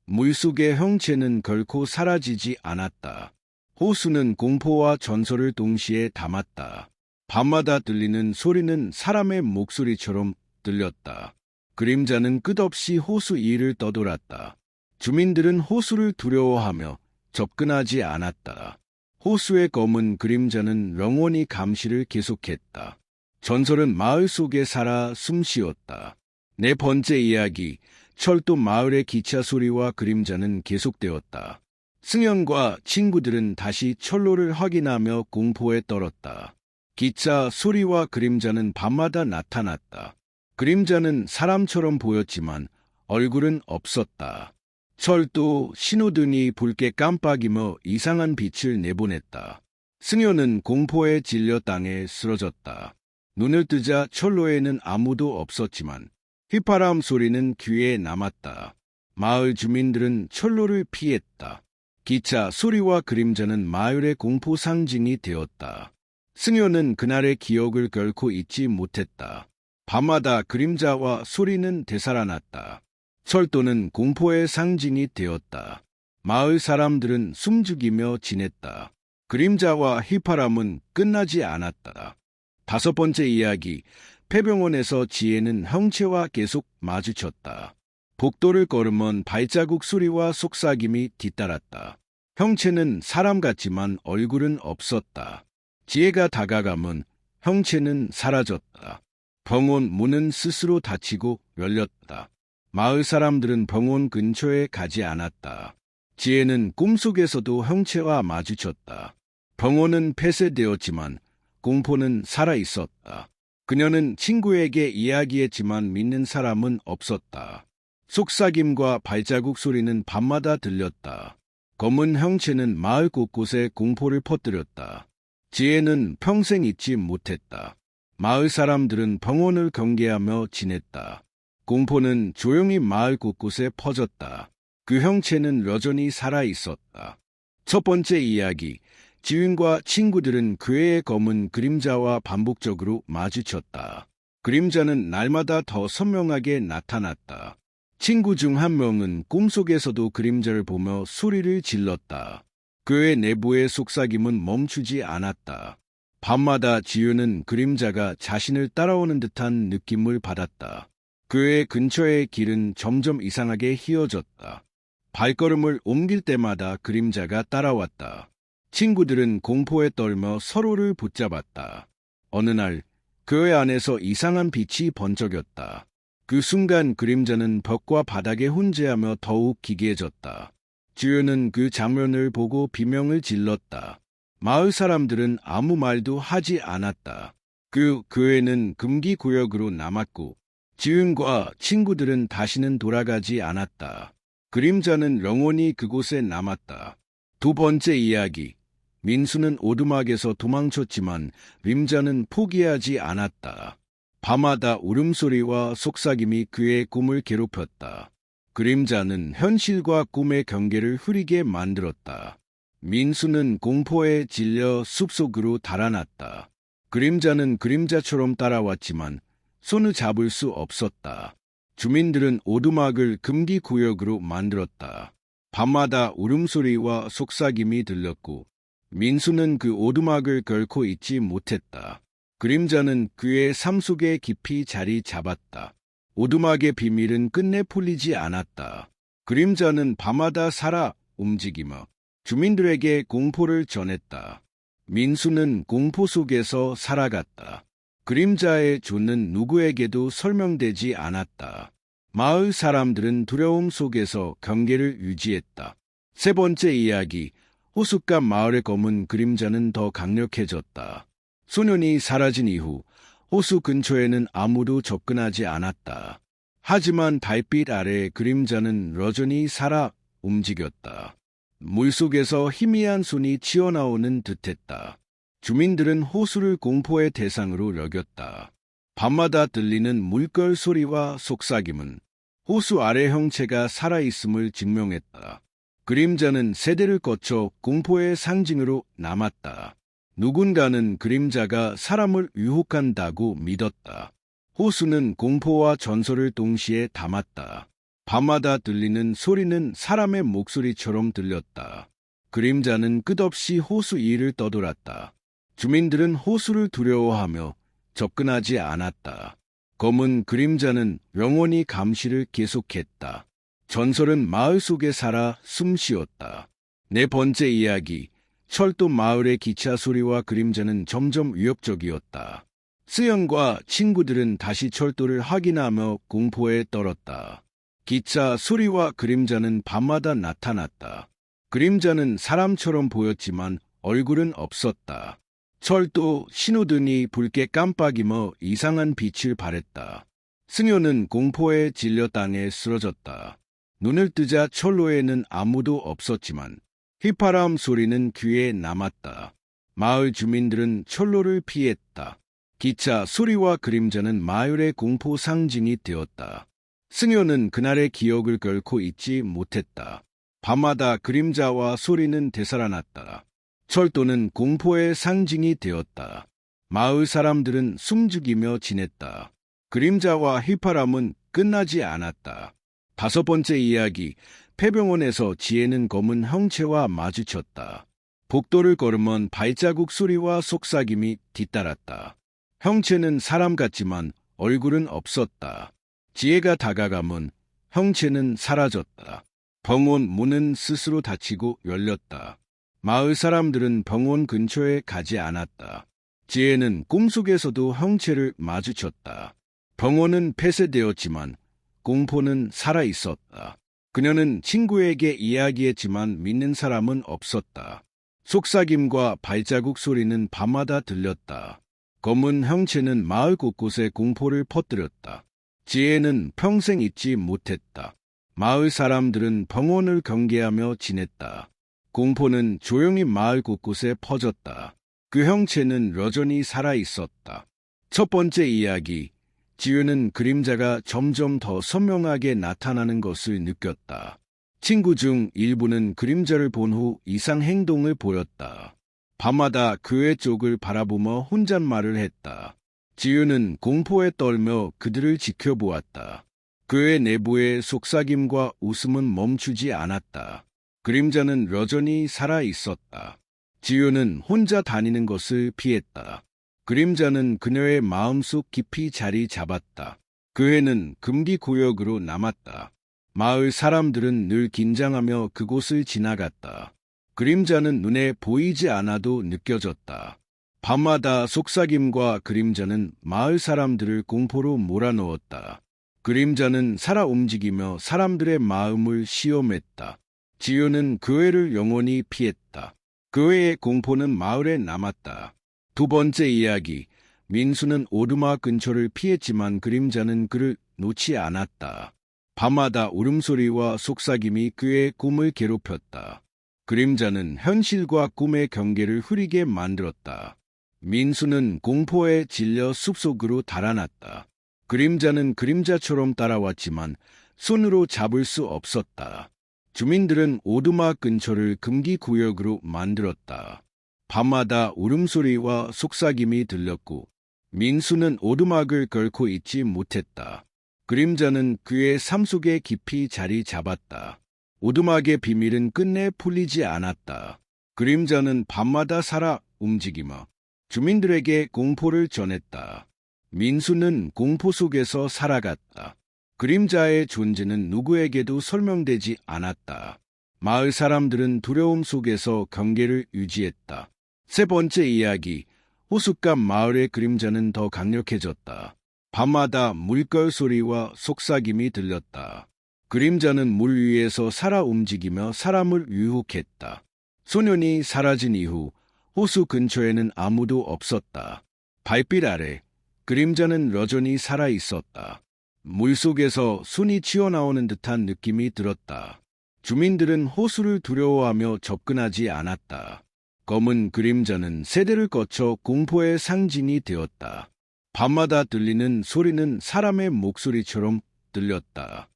물속의 형체는 결코 사라지지 않았다. 호수는 공포와 전설을 동시에 담았다. 밤마다 들리는 소리는 사람의 목소리처럼 들렸다. 그림자는 끝없이 호수 위를 떠돌았다. 주민들은 호수를 두려워하며 접근하지 않았다. 호수의 검은 그림자는 영원히 감시를 계속했다. 전설은 마을 속에 살아 숨쉬었다. 네 번째 이야기, 철도 마을의 기차 소리와 그림자는 계속되었다. 승현과 친구들은 다시 철로를 확인하며 공포에 떨었다. 기차 소리와 그림자는 밤마다 나타났다. 그림자는 사람처럼 보였지만 얼굴은 없었다. 철도 신호등이 붉게 깜빡이며 이상한 빛을 내보냈다. 승현은 공포에 질려 땅에 쓰러졌다. 눈을 뜨자 철로에는 아무도 없었지만 휘파람 소리는 귀에 남았다. 마을 주민들은 철로를 피했다. 기차 소리와 그림자는 마을의 공포 상징이 되었다. 승현은 그날의 기억을 결코 잊지 못했다. 밤마다 그림자와 소리는 되살아났다. 철도는 공포의 상징이 되었다. 마을 사람들은 숨죽이며 지냈다. 그림자와 휘파람은 끝나지 않았다. 다섯 번째 이야기, 폐병원에서 지혜는 형체와 계속 마주쳤다. 복도를 걸으면 발자국 소리와 속삭임이 뒤따랐다. 형체는 사람 같지만 얼굴은 없었다. 지혜가 다가가면 형체는 사라졌다. 병원 문은 스스로 닫히고 열렸다. 마을 사람들은 병원 근처에 가지 않았다. 지혜는 꿈속에서도 형체와 마주쳤다. 병원은 폐쇄되었지만 공포는 살아있었다. 그녀는 친구에게 이야기했지만 믿는 사람은 없었다. 속삭임과 발자국 소리는 밤마다 들렸다. 검은 형체는 마을 곳곳에 공포를 퍼뜨렸다. 지혜는 평생 잊지 못했다. 마을 사람들은 병원을 경계하며 지냈다. 공포는 조용히 마을 곳곳에 퍼졌다. 그 형체는 여전히 살아있었다. 첫 번째 이야기, 지윤과 친구들은 그의 검은 그림자와 반복적으로 마주쳤다. 그림자는 날마다 더 선명하게 나타났다. 친구 중 한 명은 꿈속에서도 그림자를 보며 소리를 질렀다. 그의 내부의 속삭임은 멈추지 않았다. 밤마다 지윤은 그림자가 자신을 따라오는 듯한 느낌을 받았다. 그의 근처의 길은 점점 이상하게 휘어졌다. 발걸음을 옮길 때마다 그림자가 따라왔다. 친구들은 공포에 떨며 서로를 붙잡았다. 어느 날 그의 안에서 이상한 빛이 번쩍였다. 그 순간 그림자는 벽과 바닥에 혼재하며 더욱 기괴해졌다. 지윤은 그 장면을 보고 비명을 질렀다. 마을 사람들은 아무 말도 하지 않았다. 그 교회는 금기구역으로 남았고 지윤과 친구들은 다시는 돌아가지 않았다. 그림자는 영원히 그곳에 남았다. 두 번째 이야기, 민수는 오두막에서 도망쳤지만 림자는 포기하지 않았다. 밤마다 울음소리와 속삭임이 그의 꿈을 괴롭혔다. 그림자는 현실과 꿈의 경계를 흐리게 만들었다. 민수는 공포에 질려 숲속으로 달아났다. 그림자는 그림자처럼 따라왔지만 손을 잡을 수 없었다. 주민들은 오두막을 금기구역으로 만들었다. 밤마다 울음소리와 속삭임이 들렸고 민수는 그 오두막을 결코 잊지 못했다. 그림자는 그의 삶 속에 깊이 자리 잡았다. 오두막의 비밀은 끝내 풀리지 않았다. 그림자는 밤마다 살아 움직이며 주민들에게 공포를 전했다. 민수는 공포 속에서 살아갔다. 그림자의 존은 누구에게도 설명되지 않았다. 마을 사람들은 두려움 속에서 경계를 유지했다. 세 번째 이야기, 호숫가 마을의 검은 그림자는 더 강력해졌다. 소년이 사라진 이후 호수 근처에는 아무도 접근하지 않았다. 하지만 달빛 아래 그림자는 여전히 살아 움직였다. 물속에서 희미한 손이 튀어나오는 듯했다. 주민들은 호수를 공포의 대상으로 여겼다. 밤마다 들리는 물결 소리와 속삭임은 호수 아래 형체가 살아있음을 증명했다. 그림자는 세대를 거쳐 공포의 상징으로 남았다. 누군가는 그림자가 사람을 유혹한다고 믿었다. 호수는 공포와 전설을 동시에 담았다. 밤마다 들리는 소리는 사람의 목소리처럼 들렸다. 그림자는 끝없이 호수 위를 떠돌았다. 주민들은 호수를 두려워하며 접근하지 않았다. 검은 그림자는 영원히 감시를 계속했다. 전설은 마을 속에 살아 숨쉬었다. 네 번째 이야기, 철도 마을의 기차 소리와 그림자는 점점 위협적이었다. 수영과 친구들은 다시 철도를 확인하며 공포에 떨었다. 기차 소리와 그림자는 밤마다 나타났다. 그림자는 사람처럼 보였지만 얼굴은 없었다. 철도 신호등이 붉게 깜빡이며 이상한 빛을 발했다. 승효는 공포에 질려 땅에 쓰러졌다. 눈을 뜨자 철로에는 아무도 없었지만 휘파람 소리는 귀에 남았다. 마을 주민들은 철로를 피했다. 기차 소리와 그림자는 마을의 공포 상징이 되었다. 승효는 그날의 기억을 결코 잊지 못했다. 밤마다 그림자와 소리는 되살아났다. 철도는 공포의 상징이 되었다. 마을 사람들은 숨죽이며 지냈다. 그림자와 휘파람은 끝나지 않았다. 다섯 번째 이야기, 폐병원에서 지혜는 검은 형체와 마주쳤다. 복도를 걸으면 발자국 소리와 속삭임이 뒤따랐다. 형체는 사람 같지만 얼굴은 없었다. 지혜가 다가가면 형체는 사라졌다. 병원 문은 스스로 닫히고 열렸다. 마을 사람들은 병원 근처에 가지 않았다. 지혜는 꿈속에서도 형체를 마주쳤다. 병원은 폐쇄되었지만 공포는 살아있었다. 그녀는 친구에게 이야기했지만 믿는 사람은 없었다. 속삭임과 발자국 소리는 밤마다 들렸다. 검은 형체는 마을 곳곳에 공포를 퍼뜨렸다. 지혜는 평생 잊지 못했다. 마을 사람들은 병원을 경계하며 지냈다. 공포는 조용히 마을 곳곳에 퍼졌다. 그 형체는 여전히 살아있었다. 첫 번째 이야기, 지효는 그림자가 점점 더 선명하게 나타나는 것을 느꼈다. 친구 중 일부는 그림자를 본 후 이상 행동을 보였다. 밤마다 그의 쪽을 바라보며 혼잣말을 했다. 지효는 공포에 떨며 그들을 지켜보았다. 그의 내부의 속삭임과 웃음은 멈추지 않았다. 그림자는 여전히 살아있었다. 지효는 혼자 다니는 것을 피했다. 그림자는 그녀의 마음속 깊이 자리 잡았다. 그 해는 금기구역으로 남았다. 마을 사람들은 늘 긴장하며 그곳을 지나갔다. 그림자는 눈에 보이지 않아도 느껴졌다. 밤마다 속삭임과 그림자는 마을 사람들을 공포로 몰아넣었다. 그림자는 살아 움직이며 사람들의 마음을 시험했다. 지효는 그 해를 영원히 피했다. 그 해의 공포는 마을에 남았다. 두 번째 이야기, 민수는 오두막 근처를 피했지만 그림자는 그를 놓지 않았다. 밤마다 울음소리와 속삭임이 그의 꿈을 괴롭혔다. 그림자는 현실과 꿈의 경계를 흐리게 만들었다. 민수는 공포에 질려 숲속으로 달아났다. 그림자는 그림자처럼 따라왔지만 손으로 잡을 수 없었다. 주민들은 오두막 근처를 금기구역으로 만들었다. 밤마다 울음소리와 속삭임이 들렸고 민수는 오두막을 결코 잊지 못했다. 그림자는 그의 삶 속에 깊이 자리 잡았다. 오두막의 비밀은 끝내 풀리지 않았다. 그림자는 밤마다 살아 움직이며 주민들에게 공포를 전했다. 민수는 공포 속에서 살아갔다. 그림자의 존재는 누구에게도 설명되지 않았다. 마을 사람들은 두려움 속에서 경계를 유지했다. 세 번째 이야기, 호숫가 마을의 그림자는 더 강력해졌다. 밤마다 물결 소리와 속삭임이 들렸다. 그림자는 물 위에서 살아 움직이며 사람을 유혹했다. 소년이 사라진 이후 호수 근처에는 아무도 없었다. 발빛 아래 그림자는 여전히 살아 있었다. 물속에서 손이 튀어나오는 듯한 느낌이 들었다. 주민들은 호수를 두려워하며 접근하지 않았다. 검은 그림자는 세대를 거쳐 공포의 상징이 되었다. 밤마다 들리는 소리는 사람의 목소리처럼 들렸다.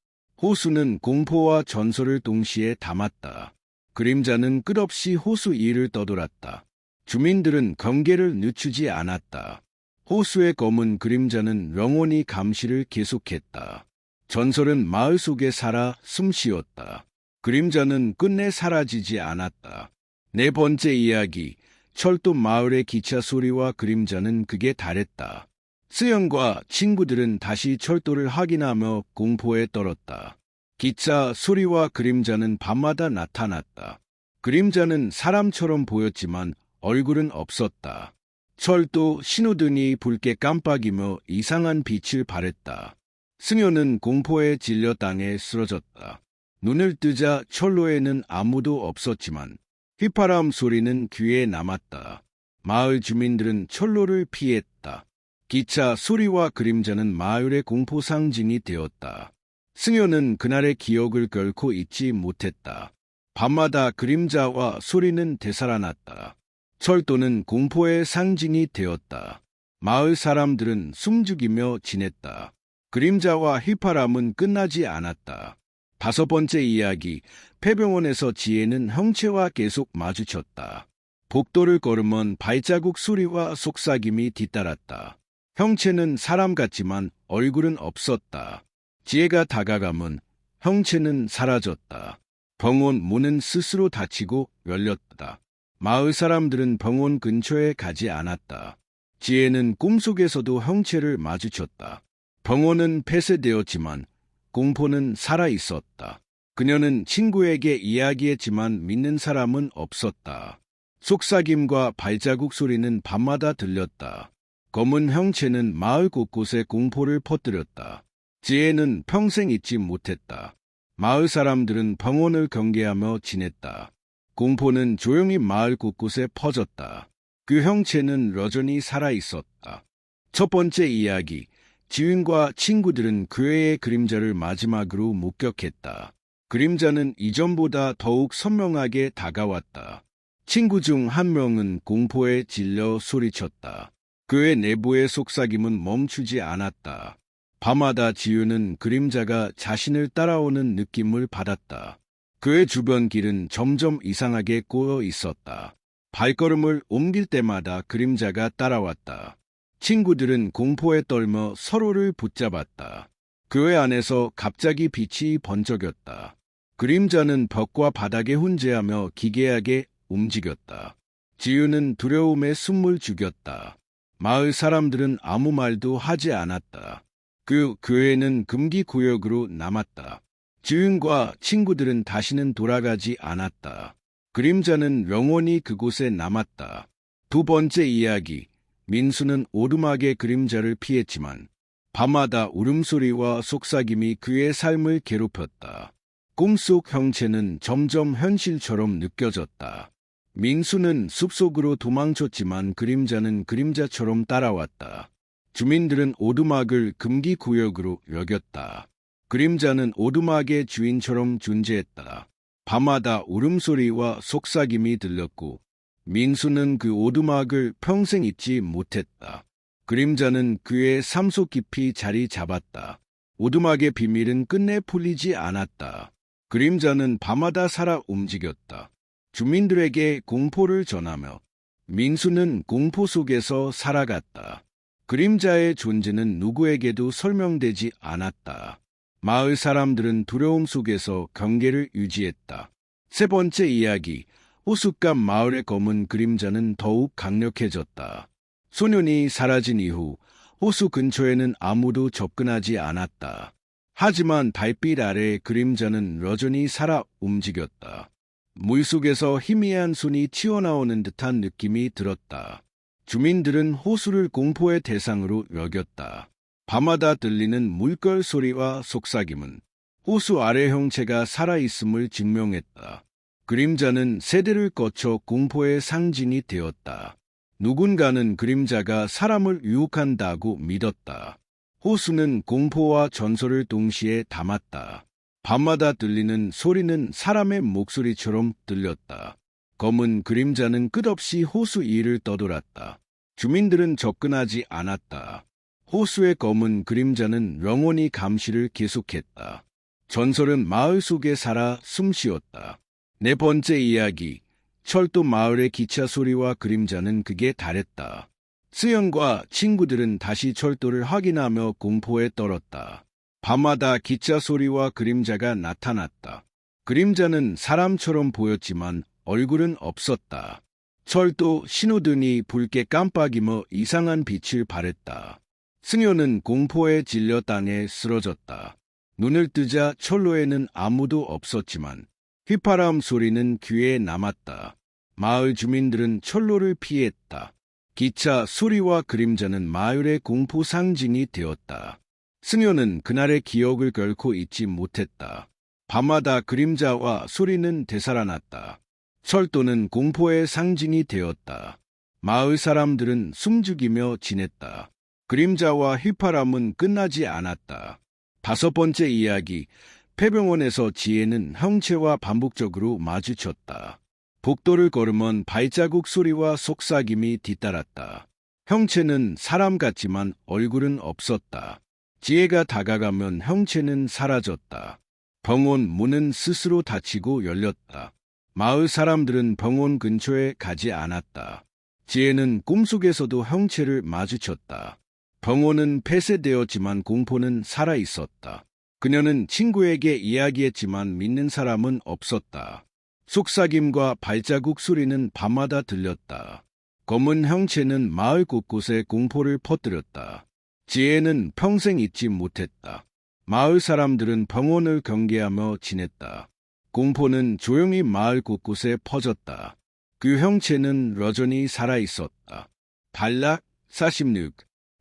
호수는 공포와 전설을 동시에 담았다. 그림자는 끝없이 호수 위를 떠돌았다. 주민들은 경계를 늦추지 않았다. 호수의 검은 그림자는 영원히 감시를 계속했다. 전설은 마을 속에 살아 숨쉬었다. 그림자는 끝내 사라지지 않았다. 네 번째 이야기, 철도 마을의 기차 소리와 그림자는 극에 달했다. 수영과 친구들은 다시 철도를 확인하며 공포에 떨었다. 기차 소리와 그림자는 밤마다 나타났다. 그림자는 사람처럼 보였지만 얼굴은 없었다. 철도 신호등이 붉게 깜빡이며 이상한 빛을 발했다. 승려는 공포에 질려 땅에 쓰러졌다. 눈을 뜨자 철로에는 아무도 없었지만 휘파람 소리는 귀에 남았다. 마을 주민들은 철로를 피했다. 기차 소리와 그림자는 마을의 공포 상징이 되었다. 승려는 그날의 기억을 결코 잊지 못했다. 밤마다 그림자와 소리는 되살아났다. 철도는 공포의 상징이 되었다. 마을 사람들은 숨죽이며 지냈다. 그림자와 휘파람은 끝나지 않았다. 다섯 번째 이야기, 폐병원에서 지혜는 형체와 계속 마주쳤다. 복도를 걸으면 발자국 소리와 속삭임이 뒤따랐다. 형체는 사람 같지만 얼굴은 없었다. 지혜가 다가가면 형체는 사라졌다. 병원 문은 스스로 닫히고 열렸다. 마을 사람들은 병원 근처에 가지 않았다. 지혜는 꿈속에서도 형체를 마주쳤다. 병원은 폐쇄되었지만 공포는 살아있었다. 그녀는 친구에게 이야기했지만 믿는 사람은 없었다. 속삭임과 발자국 소리는 밤마다 들렸다. 검은 형체는 마을 곳곳에 공포를 퍼뜨렸다. 지혜는 평생 잊지 못했다. 마을 사람들은 병원을 경계하며 지냈다. 공포는 조용히 마을 곳곳에 퍼졌다. 그 형체는 여전히 살아있었다. 첫 번째 이야기, 지윈과 친구들은 그의 그림자를 마지막으로 목격했다. 그림자는 이전보다 더욱 선명하게 다가왔다. 친구 중 한 명은 공포에 질려 소리쳤다. 그의 내부의 속삭임은 멈추지 않았다. 밤마다 지윤은 그림자가 자신을 따라오는 느낌을 받았다. 그의 주변 길은 점점 이상하게 꼬여 있었다. 발걸음을 옮길 때마다 그림자가 따라왔다. 친구들은 공포에 떨며 서로를 붙잡았다. 교회 안에서 갑자기 빛이 번쩍였다. 그림자는 벽과 바닥에 훈제하며 기괴하게 움직였다. 지윤은 두려움에 숨을 죽였다. 마을 사람들은 아무 말도 하지 않았다. 그 교회는 금기 구역으로 남았다. 지윤과 친구들은 다시는 돌아가지 않았다. 그림자는 영원히 그곳에 남았다. 두 번째 이야기, 민수는 오두막의 그림자를 피했지만 밤마다 울음소리와 속삭임이 그의 삶을 괴롭혔다. 꿈속 형체는 점점 현실처럼 느껴졌다. 민수는 숲속으로 도망쳤지만 그림자는 그림자처럼 따라왔다. 주민들은 오두막을 금기구역으로 여겼다. 그림자는 오두막의 주인처럼 존재했다. 밤마다 울음소리와 속삭임이 들렸고 민수는 그 오두막을 평생 잊지 못했다. 그림자는 그의 삶 속 깊이 자리 잡았다. 오두막의 비밀은 끝내 풀리지 않았다. 그림자는 밤마다 살아 움직였다. 주민들에게 공포를 전하며 민수는 공포 속에서 살아갔다. 그림자의 존재는 누구에게도 설명되지 않았다. 마을 사람들은 두려움 속에서 경계를 유지했다. 세 번째 이야기, 호숫가 마을의 검은 그림자는 더욱 강력해졌다. 소년이 사라진 이후 호수 근처에는 아무도 접근하지 않았다. 하지만 달빛 아래 그림자는 여전히 살아 움직였다. 물속에서 희미한 손이 튀어나오는 듯한 느낌이 들었다. 주민들은 호수를 공포의 대상으로 여겼다. 밤마다 들리는 물결 소리와 속삭임은 호수 아래 형체가 살아있음을 증명했다. 그림자는 세대를 거쳐 공포의 상징이 되었다. 누군가는 그림자가 사람을 유혹한다고 믿었다. 호수는 공포와 전설을 동시에 담았다. 밤마다 들리는 소리는 사람의 목소리처럼 들렸다. 검은 그림자는 끝없이 호수 위를 떠돌았다. 주민들은 접근하지 않았다. 호수의 검은 그림자는 영원히 감시를 계속했다. 전설은 마을 속에 살아 숨쉬었다. 네 번째 이야기, 철도 마을의 기차 소리와 그림자는 극에 달했다. 수영과 친구들은 다시 철도를 확인하며 공포에 떨었다. 밤마다 기차 소리와 그림자가 나타났다. 그림자는 사람처럼 보였지만 얼굴은 없었다. 철도 신호등이 붉게 깜빡이며 이상한 빛을 발했다. 승효는 공포에 질려 땅에 쓰러졌다. 눈을 뜨자 철로에는 아무도 없었지만 휘파람 소리는 귀에 남았다. 마을 주민들은 철로를 피했다. 기차 소리와 그림자는 마을의 공포 상징이 되었다. 승효는 그날의 기억을 결코 잊지 못했다. 밤마다 그림자와 소리는 되살아났다. 철도는 공포의 상징이 되었다. 마을 사람들은 숨죽이며 지냈다. 그림자와 휘파람은 끝나지 않았다. 다섯 번째 이야기, 폐병원에서 지혜는 형체와 반복적으로 마주쳤다. 복도를 걸으면 발자국 소리와 속삭임이 뒤따랐다. 형체는 사람 같지만 얼굴은 없었다. 지혜가 다가가면 형체는 사라졌다. 병원 문은 스스로 닫히고 열렸다. 마을 사람들은 병원 근처에 가지 않았다. 지혜는 꿈속에서도 형체를 마주쳤다. 병원은 폐쇄되었지만 공포는 살아있었다. 그녀는 친구에게 이야기했지만 믿는 사람은 없었다. 속삭임과 발자국 소리는 밤마다 들렸다. 검은 형체는 마을 곳곳에 공포를 퍼뜨렸다. 지혜는 평생 잊지 못했다. 마을 사람들은 병원을 경계하며 지냈다. 공포는 조용히 마을 곳곳에 퍼졌다. 그 형체는 여전히 살아있었다. 단락 46.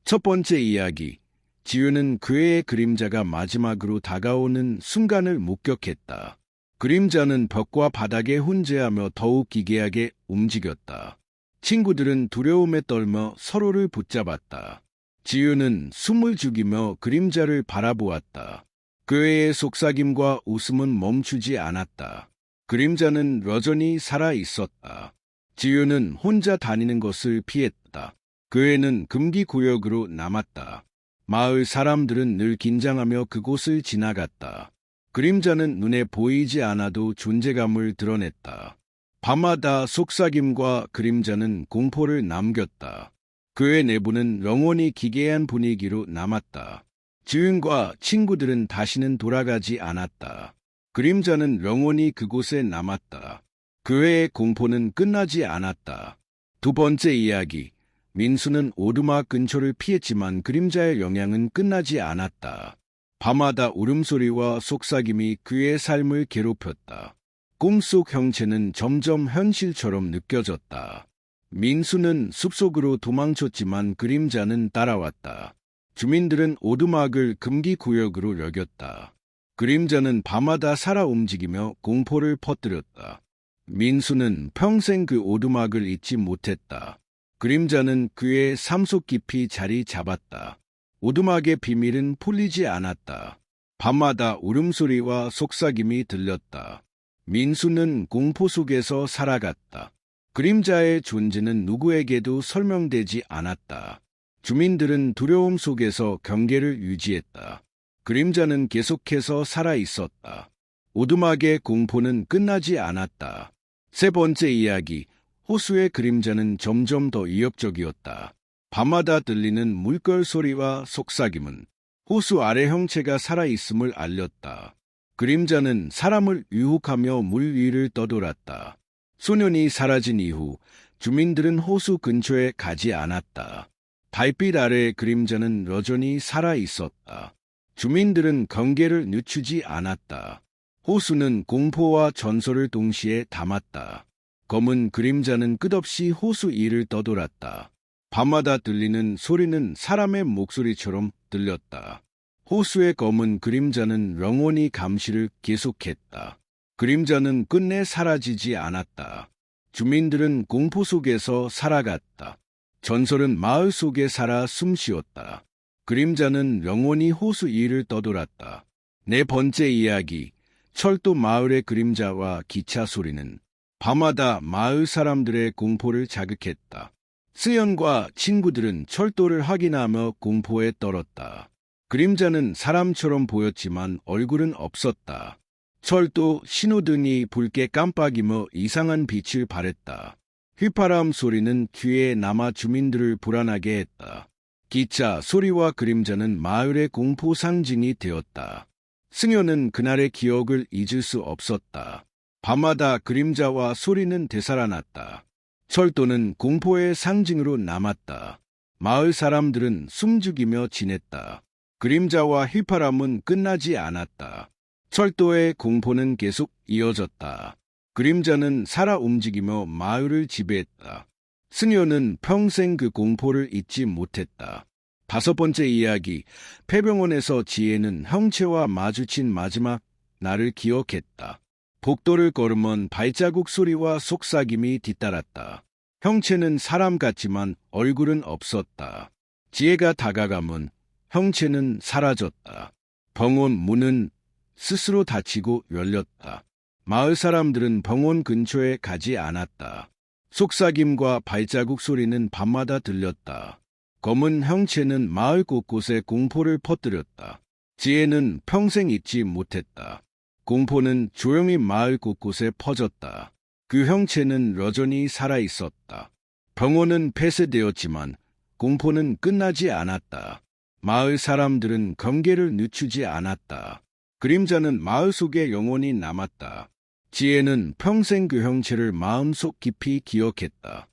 첫 번째 이야기. 지유는 그의 그림자가 마지막으로 다가오는 순간을 목격했다. 그림자는 벽과 바닥에 혼재하며 더욱 기괴하게 움직였다. 친구들은 두려움에 떨며 서로를 붙잡았다. 지유는 숨을 죽이며 그림자를 바라보았다. 그의 속삭임과 웃음은 멈추지 않았다. 그림자는 여전히 살아있었다. 지유는 혼자 다니는 것을 피했다. 그애는 금기구역으로 남았다. 마을 사람들은 늘 긴장하며 그곳을 지나갔다. 그림자는 눈에 보이지 않아도 존재감을 드러냈다. 밤마다 속삭임과 그림자는 공포를 남겼다. 그의 내부는 영원히 기괴한 분위기로 남았다. 지윤과 친구들은 다시는 돌아가지 않았다. 그림자는 영원히 그곳에 남았다. 그의 공포는 끝나지 않았다. 두 번째 이야기. 민수는 오두막 근처를 피했지만 그림자의 영향은 끝나지 않았다. 밤마다 울음소리와 속삭임이 그의 삶을 괴롭혔다. 꿈속 형체는 점점 현실처럼 느껴졌다. 민수는 숲속으로 도망쳤지만 그림자는 따라왔다. 주민들은 오두막을 금기구역으로 여겼다. 그림자는 밤마다 살아 움직이며 공포를 퍼뜨렸다. 민수는 평생 그 오두막을 잊지 못했다. 그림자는 그의 삶 속 깊이 자리 잡았다. 오두막의 비밀은 풀리지 않았다. 밤마다 울음소리와 속삭임이 들렸다. 민수는 공포 속에서 살아갔다. 그림자의 존재는 누구에게도 설명되지 않았다. 주민들은 두려움 속에서 경계를 유지했다. 그림자는 계속해서 살아있었다. 오두막의 공포는 끝나지 않았다. 세 번째 이야기. 호수의 그림자는 점점 더 위협적이었다. 밤마다 들리는 물결 소리와 속삭임은 호수 아래 형체가 살아있음을 알렸다. 그림자는 사람을 유혹하며 물 위를 떠돌았다. 소년이 사라진 이후 주민들은 호수 근처에 가지 않았다. 달빛 아래 그림자는 여전히 살아있었다. 주민들은 경계를 늦추지 않았다. 호수는 공포와 전설을 동시에 담았다. 검은 그림자는 끝없이 호수 위를 떠돌았다. 밤마다 들리는 소리는 사람의 목소리처럼 들렸다. 호수의 검은 그림자는 영원히 감시를 계속했다. 그림자는 끝내 사라지지 않았다. 주민들은 공포 속에서 살아갔다. 전설은 마을 속에 살아 숨쉬었다. 그림자는 영원히 호수 위를 떠돌았다. 네 번째 이야기, 철도 마을의 그림자와 기차 소리는 밤마다 마을 사람들의 공포를 자극했다. 스연과 친구들은 철도를 확인하며 공포에 떨었다. 그림자는 사람처럼 보였지만 얼굴은 없었다. 철도 신호등이 붉게 깜빡이며 이상한 빛을 발했다. 휘파람 소리는 귀에 남아 주민들을 불안하게 했다. 기차 소리와 그림자는 마을의 공포 상징이 되었다. 승효는 그날의 기억을 잊을 수 없었다. 밤마다 그림자와 소리는 되살아났다. 철도는 공포의 상징으로 남았다. 마을 사람들은 숨죽이며 지냈다. 그림자와 휘파람은 끝나지 않았다. 철도의 공포는 계속 이어졌다. 그림자는 살아 움직이며 마을을 지배했다. 승효는 평생 그 공포를 잊지 못했다. 다섯 번째 이야기, 폐병원에서 지혜는 형체와 마주친 마지막 날을 기억했다. 복도를 걸으면 발자국 소리와 속삭임이 뒤따랐다. 형체는 사람 같지만 얼굴은 없었다. 지혜가 다가가면 형체는 사라졌다. 병원 문은 스스로 닫히고 열렸다. 마을 사람들은 병원 근처에 가지 않았다. 속삭임과 발자국 소리는 밤마다 들렸다. 검은 형체는 마을 곳곳에 공포를 퍼뜨렸다. 지혜는 평생 잊지 못했다. 공포는 조용히 마을 곳곳에 퍼졌다. 그 형체는 여전히 살아있었다. 병원은 폐쇄되었지만 공포는 끝나지 않았다. 마을 사람들은 경계를 늦추지 않았다. 그림자는 마을 속에 영원히 남았다. 지혜는 평생 그 형체를 마음속 깊이 기억했다.